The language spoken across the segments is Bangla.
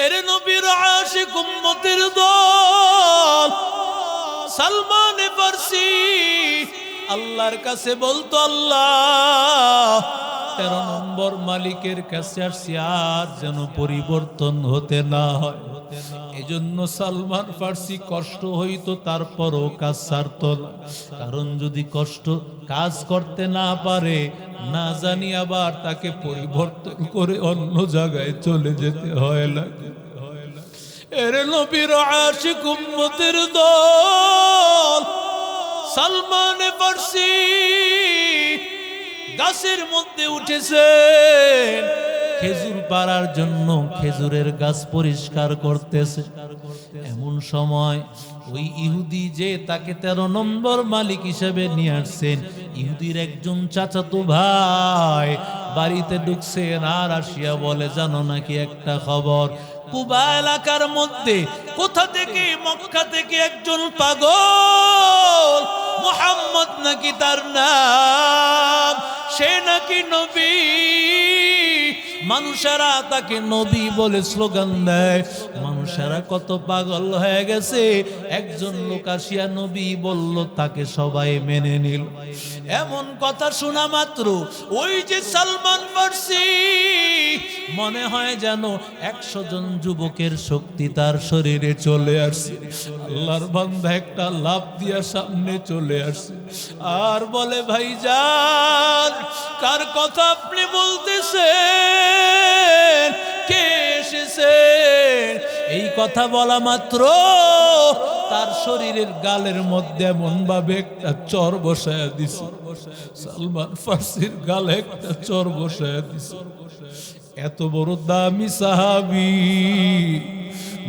এরে নবীর আশিক উম্মতের দল সালমান ফারসি আল্লাহর কাছে বলতো, আল্লাহ 13 নম্বর মালিকের কাছে আসছি, আর যেন পরিবর্তন হতে না হয়। এজন্য সালমান ফারসি কষ্ট হইতো, তারপরও কাজ ছাড়তো না। কারণ যদি কাজ করতে না পারে, না জানি আবার তাকে পরিবর্তন করে অন্য জায়গায় চলে যেতে হয় লাগে। এর নবীর আশিক উম্মতের দল সালমান ফারসি গাছের মধ্যে উঠেছেন খেজুর পাড়ার জন্য, খেজুরের গাছ পরিষ্কার করতেছে। এমন সময় ওই ইহুদি যে তাকে 13 নম্বর মালিক হিসেবে নিয়ে আসছেন, ইহুদির একজন চাচাতো ভাই বাড়িতে ঢুকছেন, আর আসিয়া বলে, জানো নাকি একটা খবর, কুবা এলাকার মধ্যে কোথা থেকে, মক্কা থেকে একজন পাগল, মুহাম্মদ নাকি তার নাম, সে নাকি নবী, মানুষেরা তাকে নবী বলে স্লোগান দেয়। মানুষেরা কত পাগল হয়ে গেছে, একজন লোক আসিয়া নবী বলল, তাকে সবাই মেনে নিল। এমন কথা শোনা মাত্র ওই যে সালমান ফারসি, মনে হয় যেন 100 জন যুবকের শক্তি তার শরীরে চলে আসছে। আল্লাহর বান্দা একটা লাফ দিয়া সামনে চলে আসছে আর বলে, ভাইজান, কার কথা আপনি বলতেছেন? কে এসেছে? এই কথা বলা মাত্র তার শরীরের গালের মধ্যে এমন ভাবে একটা চর বসায়া দিছে, সালমান ফারসির গালে একটা চর বসায়া দিছে। এত বড় দামি সাহাবী,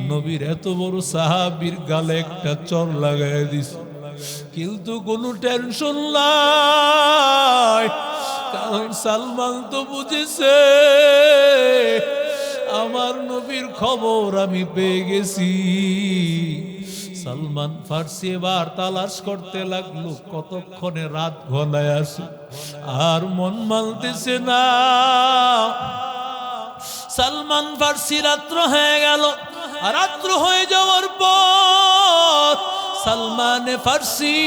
নবীর এত বড় সাহাবীর গালে একটা চর লাগায় দিছে, কিন্তু কোনো টেনশন নাই। কারণ সালমান তো বুঝেছে, আমার নবীর খবর আমি পেয়ে গেছি। সালমান ফারসি এবার তালাশ করতে লাগলো, কতক্ষণে রাত ঘনায় আসে, আর মন মানতেছে না। সালমান ফারসি রাত্র হয়ে গেল। রাত্র হয়ে যাওয়ার পর সালমান ফারসি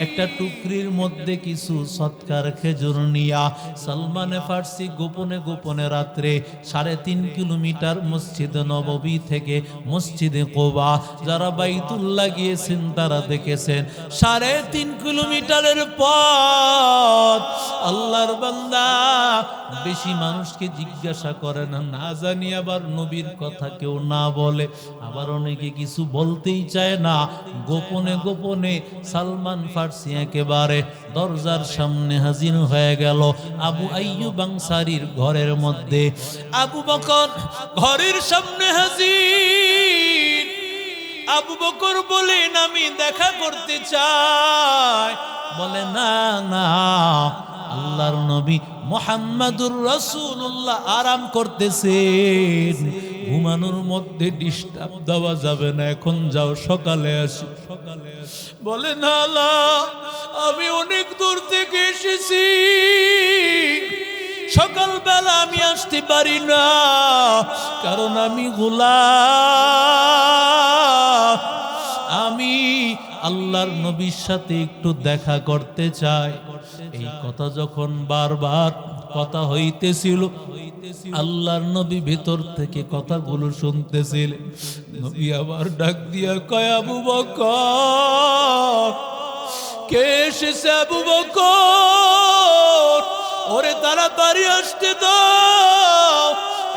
একটা টুকরির মধ্যে কিছু সৎকার খেজুর নিয়া সালমান ফারসি গোপনে গোপনে রাত্রে 3.5 কিলোমিটার মসজিদ নববী থেকে মসজিদে কুবা, যারা বাইতুল্লাহ গিয়েছেন তারা দেখেছেন 3.5 কিলোমিটারের পথ। আল্লাহর বান্দা বেশি মানুষকে জিজ্ঞাসা করে না, না জানি আবার নবীর কথা কেউ না বলে, আবার অনেকে কিছু বলতেই চায় না। গোপনে গোপনে সালমান ফারসি একেবারে দরজার সামনে হাজির হয়ে গেল আবু আইয়ুব আনসারীর ঘরের মধ্যে। আবু বকর ঘরের সামনে হাজির। আবু বকর বলেন, আমি দেখা করতে চাই। বলে, না না, আল্লাহর নবী মুহাম্মাদুর রাসূলুল্লাহ আরাম করতেছেন, ঘুমানোর মধ্যে ডিস্টার্ব দেওয়া যাবে না, এখন যাও, সকালে আসি। বলে, না না, আমি অনেক দূর থেকে এসেছি, সকালবেলা আমি আসতে পারি না, কারণ আমি গোলাম, আমি আল্লাহর নবীর সাথে একটু দেখা করতে চাই। এই কথা যখন বারবার কথা হইতেছিল, আল্লাহর নবী ভেতর থেকে কথাগুলো শুনতেছিলেন। নবী আবার ডাক দিয়া কয়, আবু বকর, কে এসেছে? আবু বকর, ওরে তাড়াতাড়ি আসতে দাও।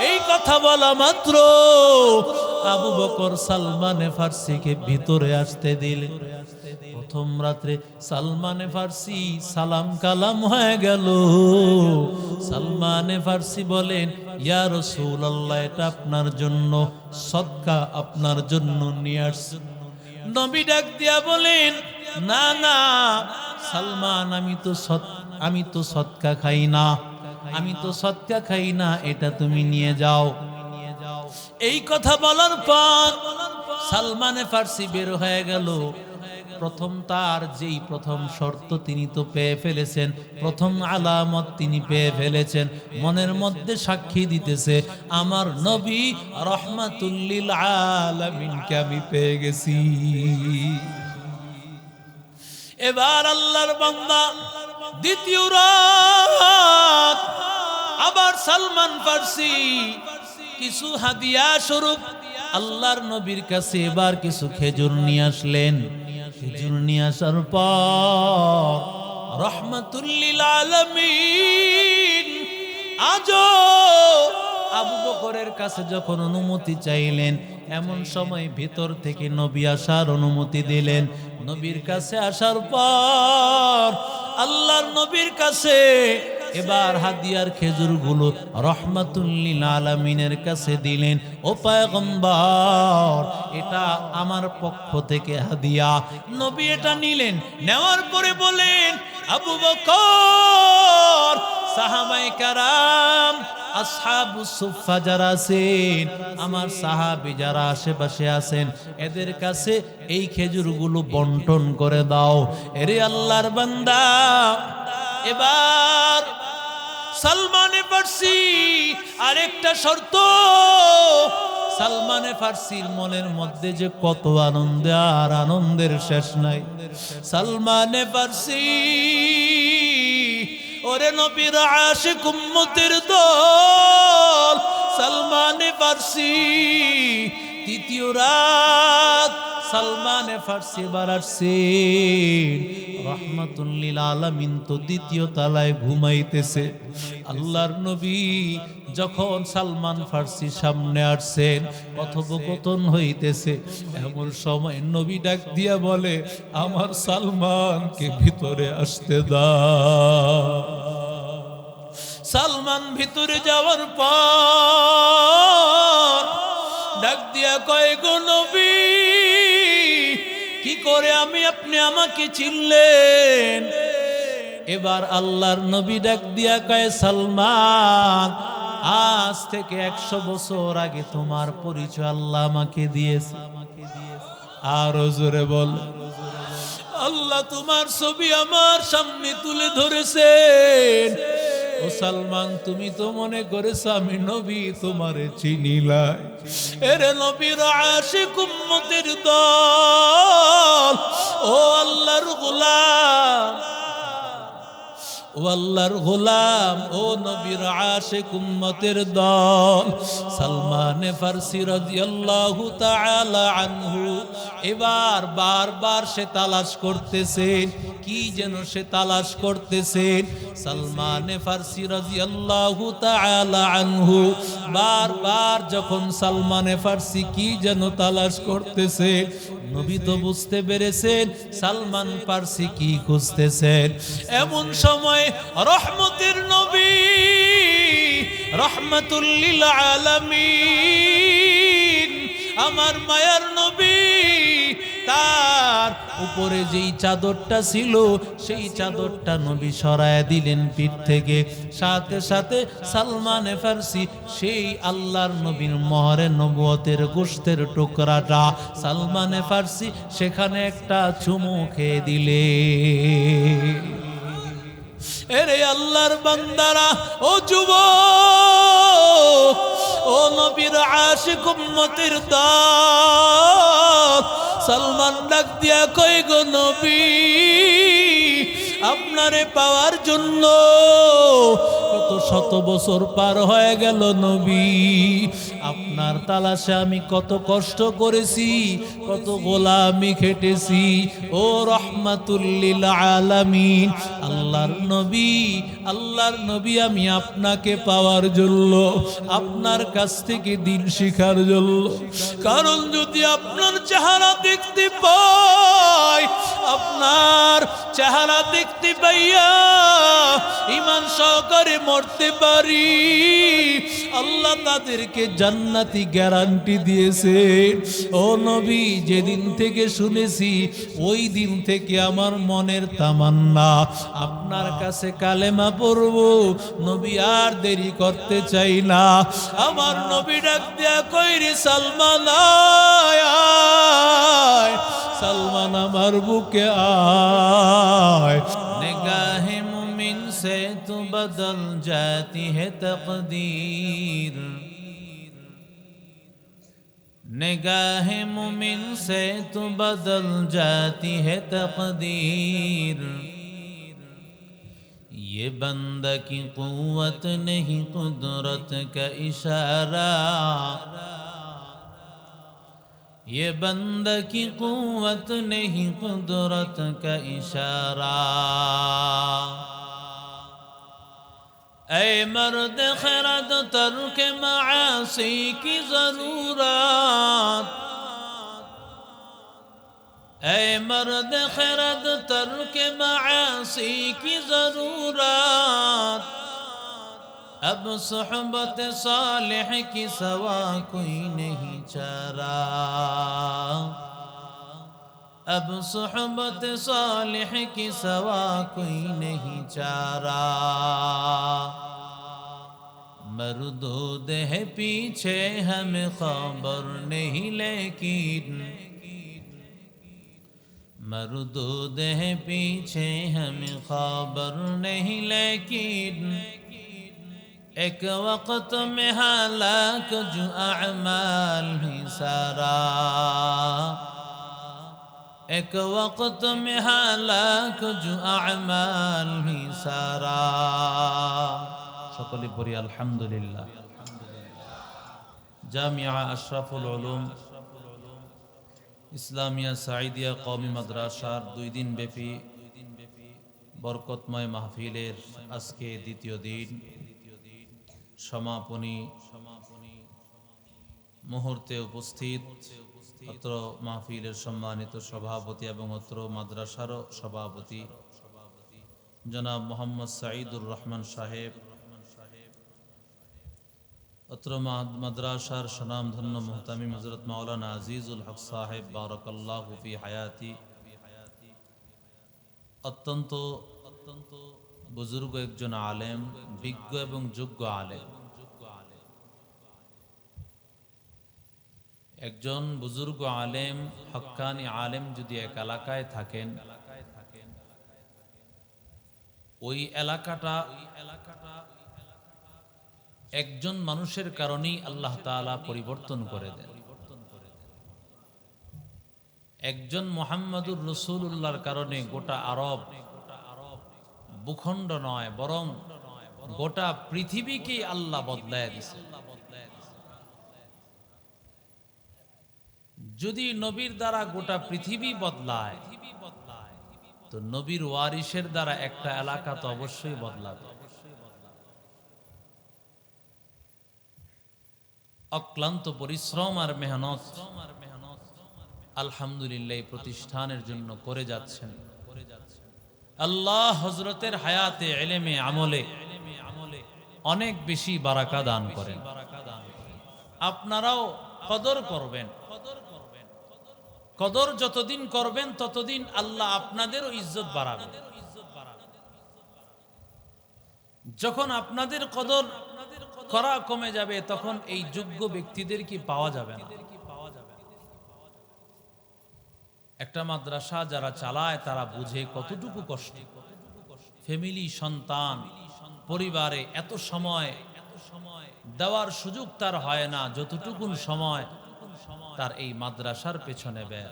এই কথা বলা মাত্র আবু বকর সালমানে ফারসিকে ভিতরে আসতে দিলেন। প্রথম রাত্রে সালমানে ফারসি সালাম কালাম হয়ে গেল। সালমানে ফারসি বলেন, ইয়া রাসূলুল্লাহ, এটা আপনার জন্য সদকা, আপনার জন্য নিয়ে আসছি। নবী ডাক দিয়া বলেন, না না সালমান, আমি তো সদকা খাই না, আমি তো সদকা খাই না, এটা তুমি নিয়ে যাও। এই কথা বলার পর সালমানে ফারসি বের হয়ে গেল। প্রথম তার যেই প্রথম শর্ত তিনি তো পেয়ে ফেলেছেন, প্রথম আলামত তিনি পেয়ে ফেলেছেন। মনের মধ্যে সাক্ষী দিতেছে আমার নবী রাহমাতুল লিল আলামিনকে আমি পেয়ে গেছি। এবার আল্লাহর বান্দা দ্বিতীয় রাত আবার সালমান ফারসি কিছু হাদিয়া স্বরূপ আল্লাহর নবীর কাছে এবার কিছু খেজুর নিয়ে আসলেন। খেজুর নিয়ে আসার পর রাহমাতুল লিল আলামিন আজও আবু বকরের কাছে যখন অনুমতি চাইলেন, এমন সময় ভিতর থেকে নবী আসার অনুমতি দিলেন। নবীর কাছে আসার পর আল্লাহর নবীর কাছে এবার হাদিয়ার খেজুরগুলো রাহমাতুল লিল আলামিনের কাছে দিলেন। ও পয়গম্বর, এটা আমার পক্ষ থেকে হাদিয়া। নবী এটা নিলেন, নেওয়ার পরে বলেন আবু বকর, সাহাবায়ে কেরাম, আসহাবুস সুফফা যারা আছেন, আমার সাহাবী যারা আশেপাশে আছেন, এদের কাছে এই খেজুরগুলো বন্টন করে দাও। এরে আল্লাহর বান্দা, এবার সালমানে ফারসি আরেকটা শর্ত। সালমানে ফারসির মনের মধ্যে যে কত আনন্দ, আর আনন্দের শেষ নাই। সালমানে ফারসি ওরে নবীর আশিক উম্মতের দল, সালমানে ফারসি তৃতীয় রাত সালমানে ফারসি বাড়াচ্ছেন। রাহমাতুল লিল আলামিন তো দ্বিতীয় তলায় ঘুমাইতেছে। আল্লাহর নবী যখন সালমান ফারসি সামনে আসছেন, কথোপকথন হইতেছে, এমন সময় নবী ডাক দিয়া বলে আমার সালমানকে ভিতরে আসতে দাও। সালমান ভিতরে যাওয়ার পর ডাক দিয়া কয় গো নবী, কি করে আপনি আমাকে চিনলেন? এবার আল্লাহর নবী ডাক দিয়া কয় সালমান, আজ থেকে 100 বছর আগে তোমার পরিচয় আল্লাহ আমাকে দিয়েছে। আরো জোরে বল, আল্লাহ তোমার ছবি আমার সামনে তুলে ধরেছেন। ও সালমান, তুমি তো মনে করেছো আমি নবী তোমারে চিনিলাই। এরে নবীর আশিক উম্মতের দল, ও আল্লাহর গোলাম, ও আল্লাহর গোলাম, ও নবীর আশিক উম্মতের দল, সালমানে ফারসি রাদিয়াল্লাহু তাআলা আনহু এবার বারবার সে তালাশ করতেছেন, কি যেন সে তালাশ করতেছেন। সালমানে ফারসি রাদিয়াল্লাহু তাআলা আনহু বারবার যখন সালমানে ফারসি কি যেন তালাশ করতেছে, নবী তো বুঝতে পেরেছেন সালমান ফারসি কি খুঁজতেছেন। এমন সময় রহমতের নবী রাহমাতুল লিল আলামিন, আমার মায়ার নবী, তার উপরে যেই চাদরটা ছিল সেই চাদরটা নবী সরায় দিলেন পিঠ থেকে। সাথে সাথে সালমানে ফারসি সেই আল্লাহর নবীর মহরে নবুয়তের গোশতের টুকরাটা সালমানে ফারসি সেখানে একটা চুমু খেয়ে দিলে। এরে আল্লাহর বান্দারা, ও যুবক, ও নবীর আশিক উম্মতের দল, সালমান ডাক দিয়া কই গো নবী, আপনারে পাওয়ার জন্য কত শত বছর পার হয়ে গেল নবী। আপনার তালাশে আমি কত কষ্ট করেছি, কত গোলামি খেটেছি। ও রাহমাতুল লিল আলামিন, আল্লাহর নবী, আল্লাহর নবী, আমি আপনাকে পাওয়ার জন্য, আপনার কাছ থেকে দিন শিখার জন্য। কারণ যদি আপনার চেহারা দেখতে পাই, আপনার চেহারা দেখতে পাইয়া ঈমান সহকারে মরতে পারি, আল্লাহ তাদেরকে জান্নাতি গ্যারান্টি দিয়েছে। ও নবী, যেদিন থেকে শুনেছি ওই দিন থেকে আমার মনের তামান্না আপনার কাছে কালেমা পড়ব। নবী, আর দেরি করতে চাই না। আমার নবী ডাক দেয়া কইরে সালমান, আয় আয়। सलमान আমার বুকে आए निगाह मुमिन से तू बदल जाती है तकदीर निगाह मुमिन से तू बदल जाती है तकदीर ये बंदा की कुव्वत नहीं कुदरत का इशारा ये बंदा की कुव्वत नहीं कुदरत का इशारा ऐ मर्द खिरद तर्क मासी की जरूरत ऐ मर्द खिरद तर्क मासी की जरूरत अब सोहबत सालिह की सवा कोई नहीं चारा अब सोहबत सालिह की सवा कोई नहीं चारा मरदूद है पीछे हमें खबर नहीं लेकिन मरदूद है पीछे हमें खबर नहीं लेकिन एक वक्त में हालाक जो अमाल ही सारा एक वक्त में हालाक जो अमाल ही सारा সকলে পড়ি আলহামদুলিল্লাহ জামিয়া আশরাফুল উলুম ইসলামিয়া সাঈদিয়া কওমি মাদ্রাসার 2 দিন ব্যাপী বরকতময় মাহফিলের আজকে দ্বিতীয় দিন সমাপনী মুহূর্তে উপস্থিত অত্র মাহফিলের সম্মানিত সভাপতি এবং অত্র মাদ্রাসারও সভাপতি জনাব মোহাম্মদ সাঈদুর রহমান সাহেব অত্র মাদ্রাসার সুনামধন্য মুহতামিম হযরত মাওলানা আজিজুল হক সাহেব বারাকাল্লাহু ফি হায়াতি অত্যন্ত বুজুর্গ একজন আলেম বিজ্ঞ এবং যোগ্য আলেম একজন বুজুর্গ আলেম হক্কানি আলেম যদি এক এলাকায় থাকেন ওই এলাকাটা একজন মানুষের কারণেই আল্লাহ তাআলা পরিবর্তন করে দেন একজন মুহাম্মদুর রাসূলুল্লাহর কারণে গোটা আরব ভূখণ্ড নয় বরং গোটা পৃথিবীকে আল্লাহ বদলায় দিয়েছে যদি নবীর দ্বারা গোটা পৃথিবী বদলায় তো নবীর ওয়ারিসের দ্বারা একটা এলাকা তো অবশ্যই বদলাবে অক্লান্ত পরিশ্রম আর মেহনত আলহামদুলিল্লাহ প্রতিষ্ঠানের জন্য করে যাচ্ছেন আল্লাহ হযরতের হায়াতে ইলমে আমলে অনেক বেশি বারাকা দান করেন আপনারাও কদর করবেন কদর যতদিন করবেন ততদিন আল্লাহ আপনাদেরও ইজ্জত বাড়াবে যখন আপনাদের কদর করা কমে যাবে তখন এই যোগ্য ব্যক্তিদের কি পাওয়া যাবে না একটা মাদ্রাসা যারা চালায় তারা বুঝে কতটুকু কষ্ট ফ্যামিলি সন্তান পরিবারে এত সময় দেওয়ার সুযোগ তার হয় না যতটুকুন সময় তার এই মাদ্রাসার পেছনে ব্যয়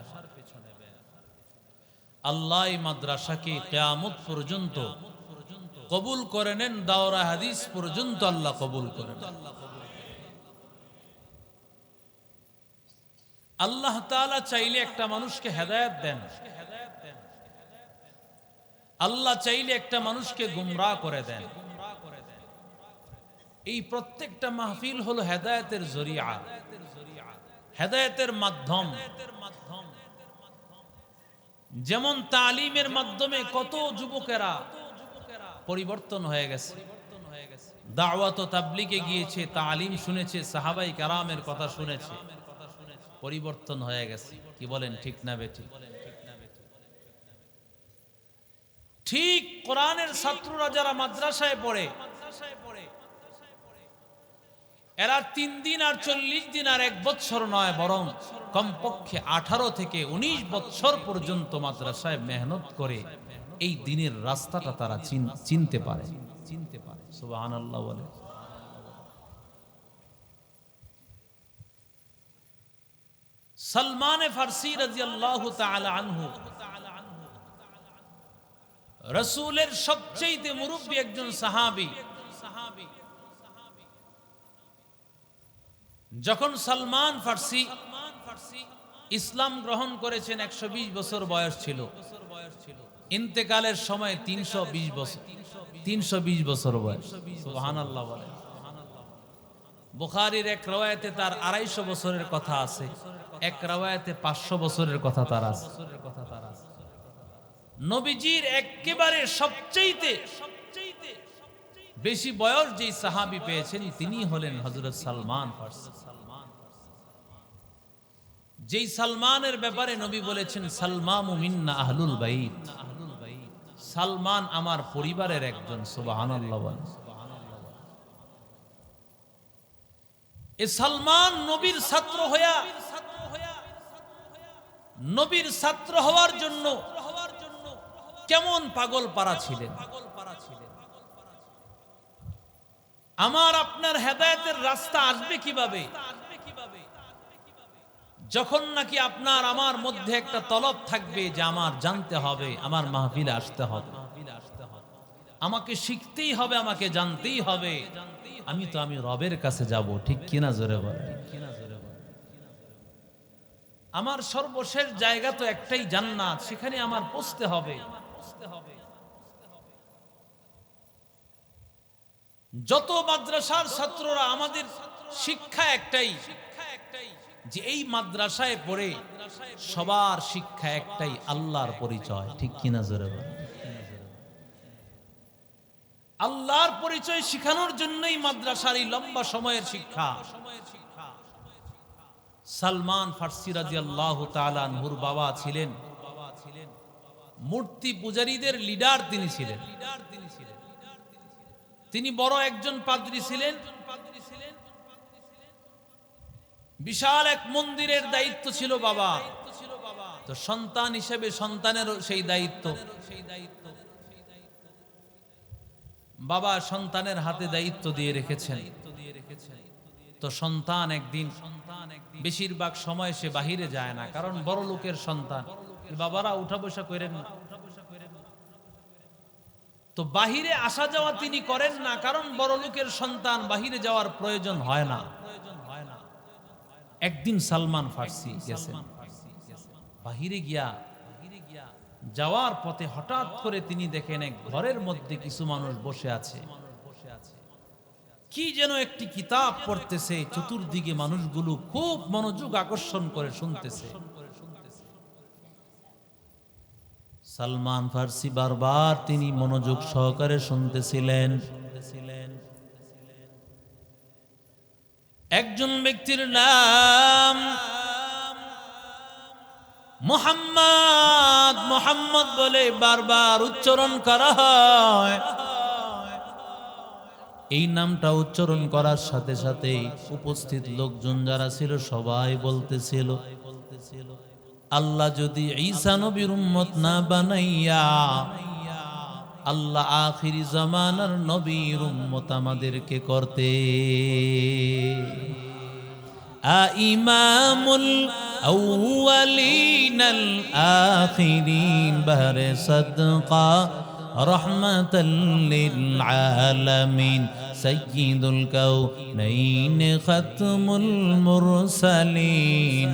আল্লাহ এই মাদ্রাসাকে কিয়ামত পর্যন্ত কবুল করে নেন দাওরা হাদিস পর্যন্ত আল্লাহ কবুল করেন আল্লাহ তাআলা চাইলে একটা মানুষকে হেদায়েত দেন আল্লাহ চাইলে একটা মানুষকে গুমরাহ করে দেন এই প্রত্যেকটা মাহফিল হলো হেদায়েতের জরিয়া হেদায়েতের মাধ্যম যেমন তালিমের মাধ্যমে কত যুবকেরা পরিবর্তন হয়ে গেছে দাওয়াত ও তাবলীগে গিয়েছে তালিম শুনেছে সাহাবায়ে কেরামের কথা শুনেছে পরিবর্তন হয়ে গেছে কি বলেন ঠিক না বেঠিক ঠিক কোরআনের ছাত্ররা যারা মাদ্রাসায় পড়ে এরা 3 দিন আর 40 দিন আর 1 বছর নয়, বরং কমপক্ষে 18 থেকে 19 বছর পর্যন্ত মাদ্রাসায় মেহনত করে এই দিনের রাস্তাটা তারা চিনতে পারে। সুবহানাল্লাহ বলে। সালমান ফারসি রাদিয়াল্লাহু তাআলা আনহু রাসূলের সবচেয়ে মুরব্বী একজন সাহাবী। যখন সালমান ফারসি ইসলাম গ্রহণ করেছেন 120 বছর বয়স ছিল। ইন্তেকালের সময় 320 বছর বয়স। সুবহানাল্লাহ বলেন। বুখারীর এক রওয়ায়াতে তার 250 বছরের কথা আছে, এক রওয়ায়াতে 500 বছরের কথা তার আছে। নবীজির একেবারে সবচেয়ে বেশি বয়স যেই সাহাবী পেয়েছেন তিনি হলেন হযরত সালমান ফারসি। যেই সালমানের ব্যাপারে নবী বলেছেন সালমানু মিন্না আহলুল বাইত, সালমান আমার পরিবারের একজন। সুবহানাল্লাহ বলেন। এই সালমান নবীর ছাত্র হওয়ার জন্য কেমন পাগল পারা ছিলেন। আমার আপনার হেদায়েতের রাস্তা আসবে কিভাবে? যখন নাকি আপনার আমার মধ্যে একটা তলব থাকবে যে আমার জানতে হবে, আমার মাহফিলে আসতে হবে, আমাকে শিখতেই হবে, আমাকে জানতেই হবে, আমি রবের কাছে যাব। ঠিক কিনা জোরে বলেন। আমার সর্বশেষ জায়গা তো একটাই জান্নাত, সেখানে আমার পৌঁছতে হবে। যত মাদ্রাসার ছাত্ররা আমাদের শিক্ষা একটাই, যে এই মাদ্রাসায় পড়ে সবার শিক্ষা একটাই, আল্লাহর পরিচয়। ঠিক কিনা জোরে বলেন। আল্লাহর পরিচয় শিখানোর জন্যই মাদ্রাসার এই লম্বা সময়ের শিক্ষা। সালমান ফারসি রাদিয়াল্লাহু তাআলা আনহুর বাবা ছিলেন মূর্তি পূজারীদের লিডার, তিনি ছিলেন। তিনি বড় একজন পাদ্রী ছিলেন। বিশাল এক মন্দিরের দায়িত্ব ছিল বাবা। তো সন্তান হিসেবে সন্তানের সেই দায়িত্ব, বাবা সন্তানের হাতে দায়িত্ব দিয়ে রেখেছেন। তো সন্তান একদিন, বেশিরভাগ সময় সে বাহিরে যায় না, কারণ বড় লোকের সন্তান, বাবারা উঠা বসা করেন না। তো বাহিরে আসা যাওয়া তিনি করেন না, কারণ বড় লোকের সন্তান, বাহিরে যাওয়ার প্রয়োজন হয় না। একদিন সালমান ফারসি গেছেন, বাহিরে যাওয়ার পথে হঠাৎ করে তিনি দেখেন এক ঘরের মধ্যে কিছু মানুষ বসে আছে, কি যেন একটি কিতাব পড়তেছে। চতুর্দিকে মানুষগুলো খুব মনোযোগ আকর্ষণ করে শুনতেছে। সালমান ফারসি বারবার তিনি মনোযোগ সহকারে শুনতেছিলেন। একজন ব্যক্তির নাম মুহাম্মদ, মুহাম্মদ বলে বারবার উচ্চারণ করা হয়। এই নামটা উচ্চারণ করার সাথে সাথে উপস্থিত লোকজন যারা ছিল সবাই বলতেছিল, আল্লাহ যদি ঈসা নবীর উম্মত না বানাইয়া আল্লাহ আখিরি জামানার নবীর উম্মত আমাদেরকে করতে। ইমামুল আউয়ালিনাল আখিরিন বাহরে সাদকা রহমাতাল লিল আলামিন সাইয়্যিদুল কাউনাইন খাতমুল মুরসালিন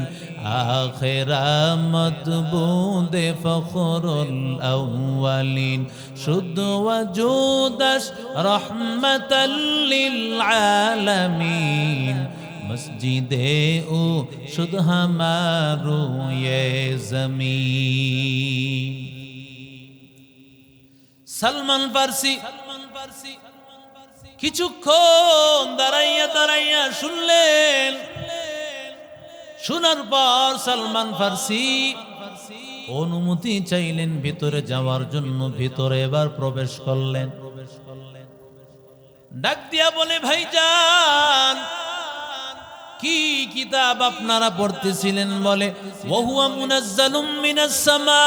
আখিরা মাতবুদ ফখরুল আউয়ালিন শুদ্ধ ওয়াজুদাস রহমাতাল লিল আলামিন মসজিদে ও শুদ্ধ হামারু ইয়ে জমিন। সালমান ফারসি কিছুক্ষণ দাঁড়াইয়া শুনলেন। শোনার পর সালমান ফারসি অনুমতি চাইলেন ভিতরে যাওয়ার জন্য। ভিতরে এবার প্রবেশ করলেন। ডাক দিয়া বলে, ভাইজান কি কিতাব আপনারা পড়তেছিলেন? বলে ওয়াহুয়া মুনাজ্জালুম মিনাস সামা,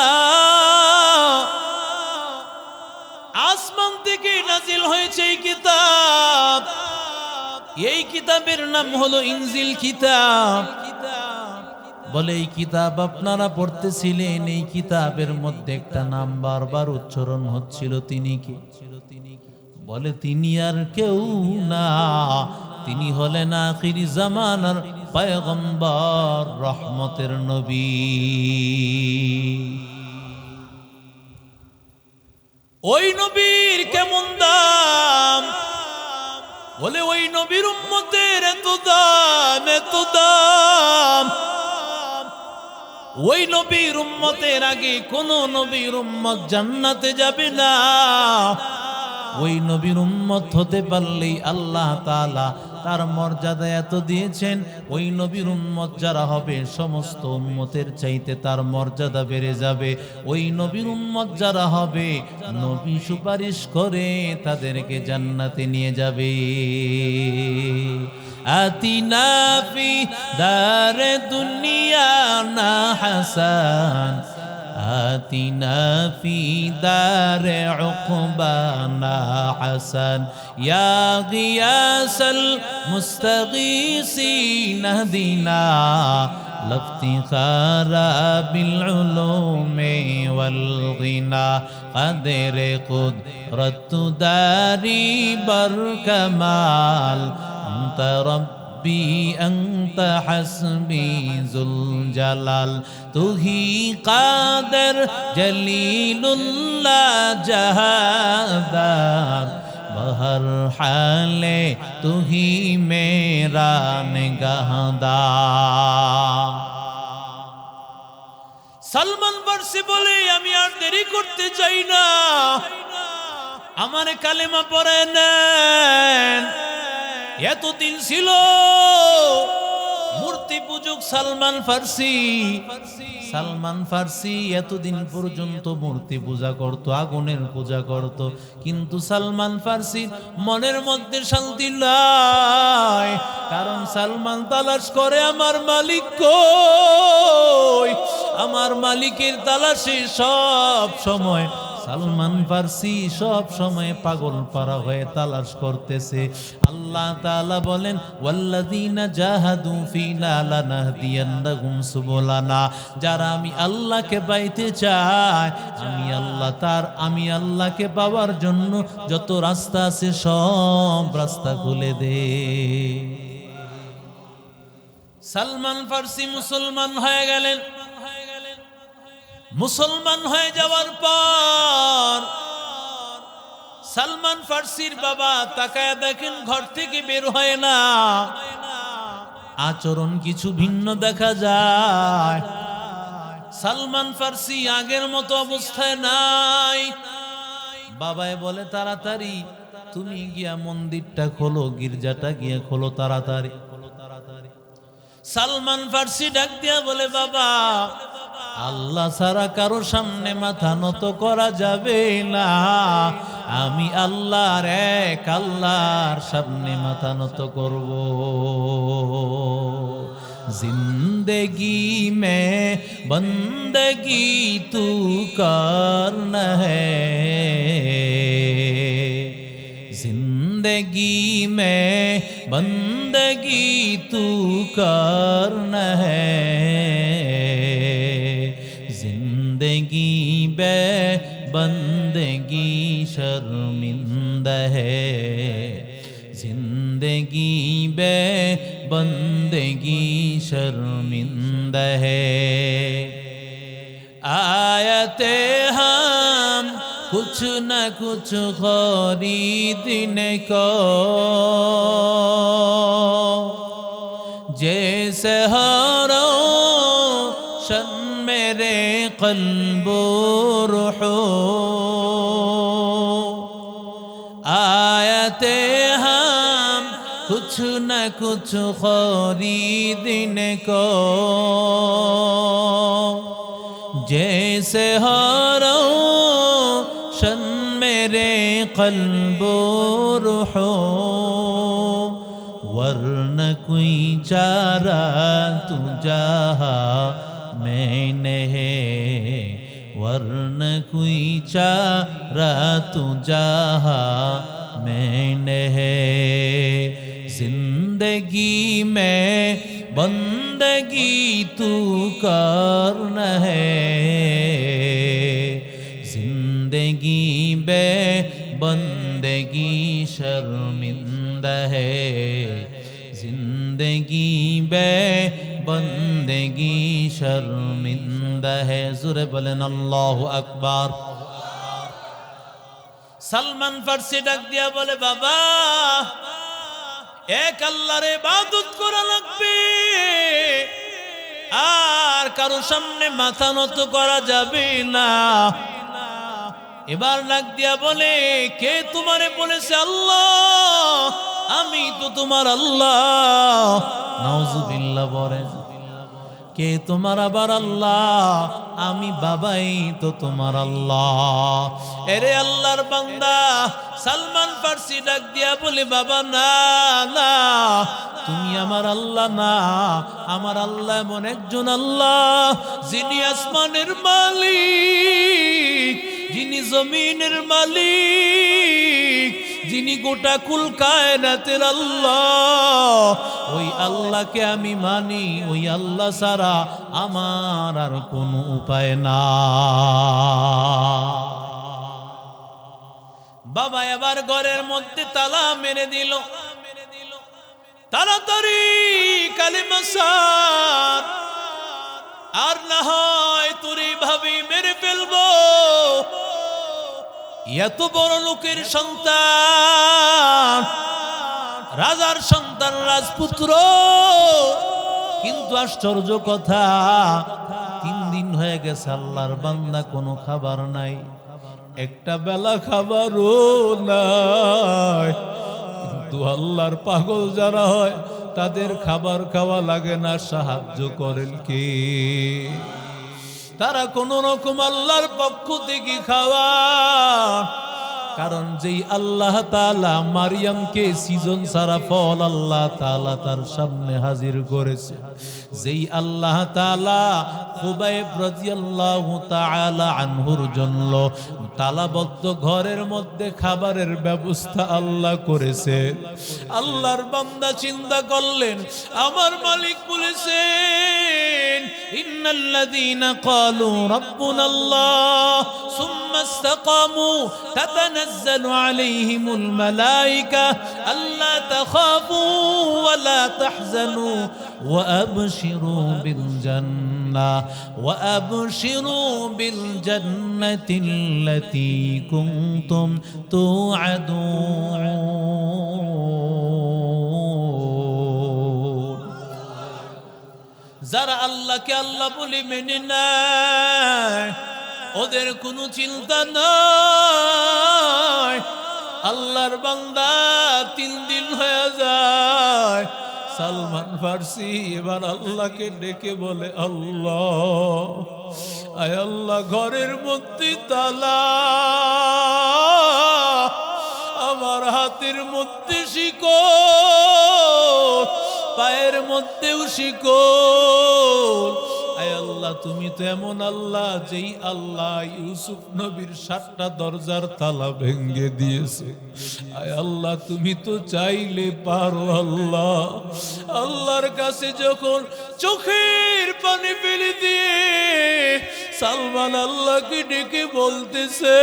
আসমান থেকে নাজিল হয়েছে এই কিতাব। এই কিতাবের নাম হলো ইনজিল কিতাব। বলে এই কিতাব আপনারা পড়তেছিলেন, এই কিতাবের মধ্যে একটা নাম বারবার উচ্চারণ হচ্ছিল, তিনি কে? বলে তিনি আর কেউ না, তিনি হলেন আখির জামানার পয়গম্বর, রহমতের নবী। ওই নবীর কেমন দাম! বলে ওই নবীর উম্মতের এত দাম, এত দাম। ওই নবীর উম্মতের আগে কোন নবীর উম্মত জান্নাতে যাবে না। ওই নবীর উম্মত হতে পারলেই আল্লাহ তাআলা তার মর্যাদা এত দিয়েছেন, ওই নবীর উম্মত যারা হবে সমস্ত উম্মতের চাইতে তার মর্যাদা বেড়ে যাবে। ওই নবীর উম্মত যারা হবে নবী সুপারিশ করে তাদেরকে জান্নাতে নিয়ে যাবে। আতিনা ফি দারে দুনিয়া না হাসান, আতিনা ফি দারে উকবানা হাসান, ইয়া গিয়াসাল মুস্তাগীসিন হদিনা লাফতিখারা বিল উলুমি ওয়াল গিনা, কদরে কুদরত দারি বর কামাল, আনতা রব্বি আনতা হাসবি যুল জালাল, তুহি কাদের জলিলুল্লাহ জাহাদার, বহর হালে তুহি মেরা নিগাহদার। সালমান ফারসি বলে আমি আর দেরি করতে চাই না, আমার কালেমা পড়ে নেন। এতদিন ছিল মূর্তি পূজক সালমান ফারসি। সালমান ফারসি এতদিন পর্যন্ত মূর্তি পূজা করত, আগুনের পূজা করত, কিন্তু সালমান ফারসির মনের মধ্যে শান্তি নাই। কারণ সালমান তালাশ করে আমার মালিক কই, আমার মালিকের তালাশে সব সময় সালমান ফারসি সব সময় পাগল পারা হয়ে তালাশ করতেছে। আল্লাহ তাআলা বলেন ওয়াল্লাযীনা জাহাদু ফীনা লানাহদিয়ান্নাহুম সুবুলানা, যারা আমি আল্লাহকে পাইতে চায়, আমি আল্লাহকে পাওয়ার জন্য যত রাস্তা আছে সব রাস্তা খুলে দে। সালমান ফারসি মুসলমান হয়ে গেলেন। মুসলমান হয়ে যাওয়ার পর সালমান ফারসির বাবা তাকায় দেখেন ঘর থেকে বের হয় না, আচরণ কিছু ভিন্ন দেখা যায়। সালমান ফারসি আগের মতো অবস্থায় নাই। বাবাই বলে তাড়াতাড়ি তুমি গিয়া মন্দিরটা খোলো, গির্জাটা গিয়ে খোলো তাড়াতাড়ি। সালমান ফারসি ডাক দিয়া বলে বাবা, আল্লাহ ছাড়া কারো সামনে মাথা নত করা যাবে না, আমি আল্লাহর এক আল্লাহর সামনে মাথা নত করব। जिंदगी में बंदगी तू करना है, जिंदगी में बंदगी तू करना है, जिंदगी बे बंदगी शर्मिंदा है, जिंदगी बे बंदगी शर्मिंदा है। आयते हम कुछ न कुछ खरीदने को, जैसे हरो शन मेरे कल्बो रूहो, आयते हम कुछ न कुछ खरीदने को, जैसे हरो शन मेरे कल्बो रूहो, वरन कोई चारा तू जहा में है वरन कोई चारा तू जहा में है जिंदगी में बंदगी तू करन है जिंदगी बे बंदगी शर्मिंदा है जिंदगी बे बंदगी शर्मिंदा है ज़ुरे बोलेन अल्लाहु अकबर सलमान फारसी डाक दिया बोले बाबा एक আল্লাহর ইবাদত করা লাগবে আর কারো সামনে মাথা নত করা যাবে না এবার ডাক দিয়া বলে কে তোমারে বলেছে আল্লাহ আমি তো তোমার আল্লাহ নাউজুবিল্লাহ বলেন কে তোমার আবার আল্লাহ আমি বাবাই তো তোমার আল্লাহ এরে আল্লাহর বান্দা সলমান ফারসি ডাক দিয়া বলে বাবা না না তুমি আমার আল্লাহ না আমার আল্লাহ এমন একজন আল্লাহ যিনি আসমানের মালিক যিনি জমিনের মালিক যিনি গোটা কুল কায়নাতের আল্লাহ ওই আল্লাহকে আমি মানি ওই আল্লাহ ছাড়া আমার আর কোনো উপায় না বাবা এবার ঘরের মধ্যে তালা মেরে দিল তাড়াতাড়ি কালিমা সার আর না হয় তোর এইভাবেই মেরে ফেলবো এত বড় লোকের সন্তান রাজার সন্তান রাজপুত্র কিন্তু আশ্চর্য কথা 3 দিন হয়ে গেছে আল্লাহর বান্দা কোনো খাবার নাই একটা বেলা খাবারও নাই কিন্তু আল্লাহর পাগল যারা হয় তাদের খাবার খাওয়া লাগে না সাহায্য করেন কে তারা কোন রকম আল্লাহর পক্ষ থেকে খাওয়া কারণ যেই আল্লাহ তাআলা মারিয়ামকে সিজন সারা ফল আল্লাহ তাআলা তার সামনে হাজির করেছে যেই আল্লাহ তাআলা খুবাইব রাদিয়াল্লাহু তাআলা আনহুর জন্য তালাবদ্ধ ঘরের মধ্যে খাবারের ব্যবস্থা আল্লাহ করেছে আল্লাহর বান্দা চিন্তা করলেন আমার মালিক বলেছেন ইন্নাল্লাযীনা ক্বালু রাব্বুনাল্লাহ সুম্মা ইসতাকামু তাতানাজ্জালু আলাইহিমুল মালায়েকা আল্লা তাখাফু ওয়া লা তাহজানু ওয়া আবশিরু বিল জান্নাহ ওয়া আবশিরু বিল জান্নাতিল্লাতী কুনতুম তুআদুন যারা আল্লাহকে আল্লাহ বলে মেনে নেয় ওদের কোনো চিন্তা নাই আল্লাহর বান্দা 3 দিন হয়ে যায় সলমান ফারসি এবার আল্লাহকে ডেকে বলে আল্লাহ আয় আল্লাহ ঘরের মধ্যে তালা আমার হাতের মধ্যে শিকল পায়ের মধ্যেও শিকল আয় আল্লাহ তুমি তো এমন আল্লাহ যেই আল্লাহ ইউসুফ নবীর 7টা দরজার তালা ভেঙে দিয়েছে আয় আল্লাহ তুমি তো চাইলে পারো আল্লাহ আল্লাহর কাছে যখন চোখের পানি ফেলে দিয়ে সালমান আল্লাহকে ডেকে বলতেছে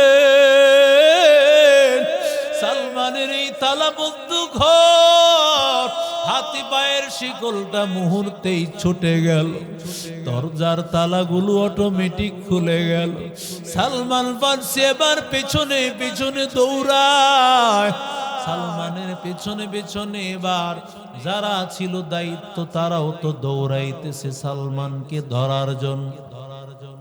সালমানের এই তালাবদ্ধ ঘর হাতি পায়ের শিকলটা মুহূর্তেই ছুটে গেল দরজার তালাগুলো অটোমেটিক খুলে গেল সালমান ফারসি এবার পেছনে পেছনে দৌড়ায় সালমানের পেছনে পেছনে এবার যারা ছিল দায়িত্ব তারাও তো দৌড়াইতেছে সালমানকে ধরার জন্য